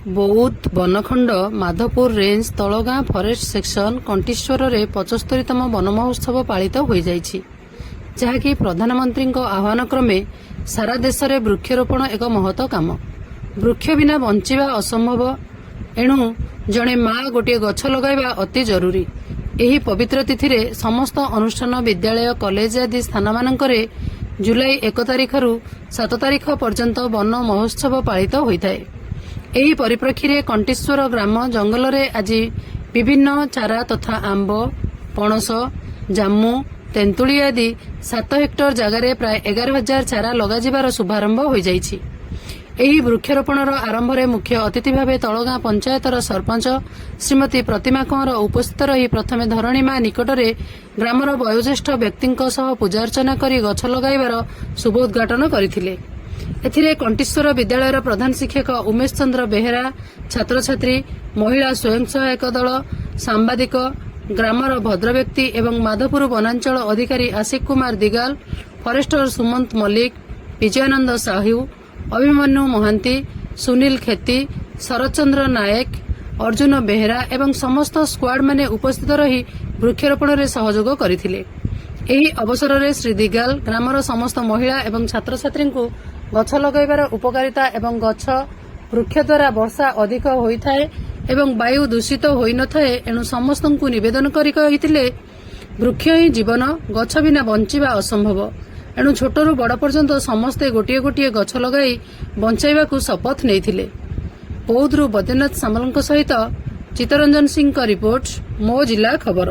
बौद्ध बनखंड Madhpur range तलगां forest section कंटीश्वर 75तम one महोत्सव पालित हो जाइछि, जहाँकि प्रधानमंत्री आह्वान क्रमे सारा देश में वृक्षरोपण एक महत्व काम। वृक्ष बिना बंचिबा असंभव, एणु जड़े माँ गोटे गछ लगाइबा अति जरूरी। एही पवित्र तिथि रे समस्त अनुष्ठान विद्यालय कॉलेज आदि स्थान मानकरे जुलाई 1 तारिखରୁ 7 तारिख पर्यंत वन महोत्सव पालित होइथाय। एही परिप्रेक्षी कंटीश्वर ग्राम जंगल रे आज विभिन्न चारा तथा आंब, पणस, जामु, तेंतुली आदि 7 हेक्टर जगार प्राय 11,000 चारा लगाजिबार शुभारंभ हो जाइछि। एही वृक्षरोपणर आरंभ में मुख्य अतिथि भाव तलगां पंचायतर सरपंच श्रीमती प्रतिमा कंवर उपस्थित रही प्रथमे धरणी मां निकटरे ग्रामर वयोज्येष्ठ व्यक्ति पूजार्चना कर गछ लगाइबार शुभोद्घाटन करथिले। एथिरे कंटीश्वर विद्यालयर प्रधान शिक्षक उमेश चंद्र बेहेरा, छात्र छात्री, महिला स्वयं सहायक दल, सांबादिक, ग्रामर भद्र व्यक्ति एवं माधपुर वनांचल अधिकारी आशिक कुमार दिगाल, फरेस्टर सुमंत मल्लिक, विजयानंद साहू, अभिमन्यु महांती, सुनील खेती, शरतचंद्र नायक, अर्जुन बेहेरा एवं समस्त स्क्वाड माने उपस्थित रही वृक्षरोपण में सहयोग करथिले। एही अवसर में श्री दिगाल ग्रामर समस्त महिला एवं छात्र छात्री को गछ लगाइबार उपकारिता एवं गछ वृक्ष द्वारा वर्षा अधिक होइथाय एवं वायु दूषित होई नथाय, एणु समस्त को निवेदन करी कहिथिले वृक्ष ही जीवन, गछ बिना बंचिबा असंभव। एणु छोटरू बड़ पर्यंत समस्ते गोटे गोटे गछ लगाई बंचाइबाकू शपथ नेइथिले। बौद्धरू बद्रीनाथ सामलଙ୍କ सहित चित्तरंजन सिंह का रिपोर्ट, मो जिला खबर।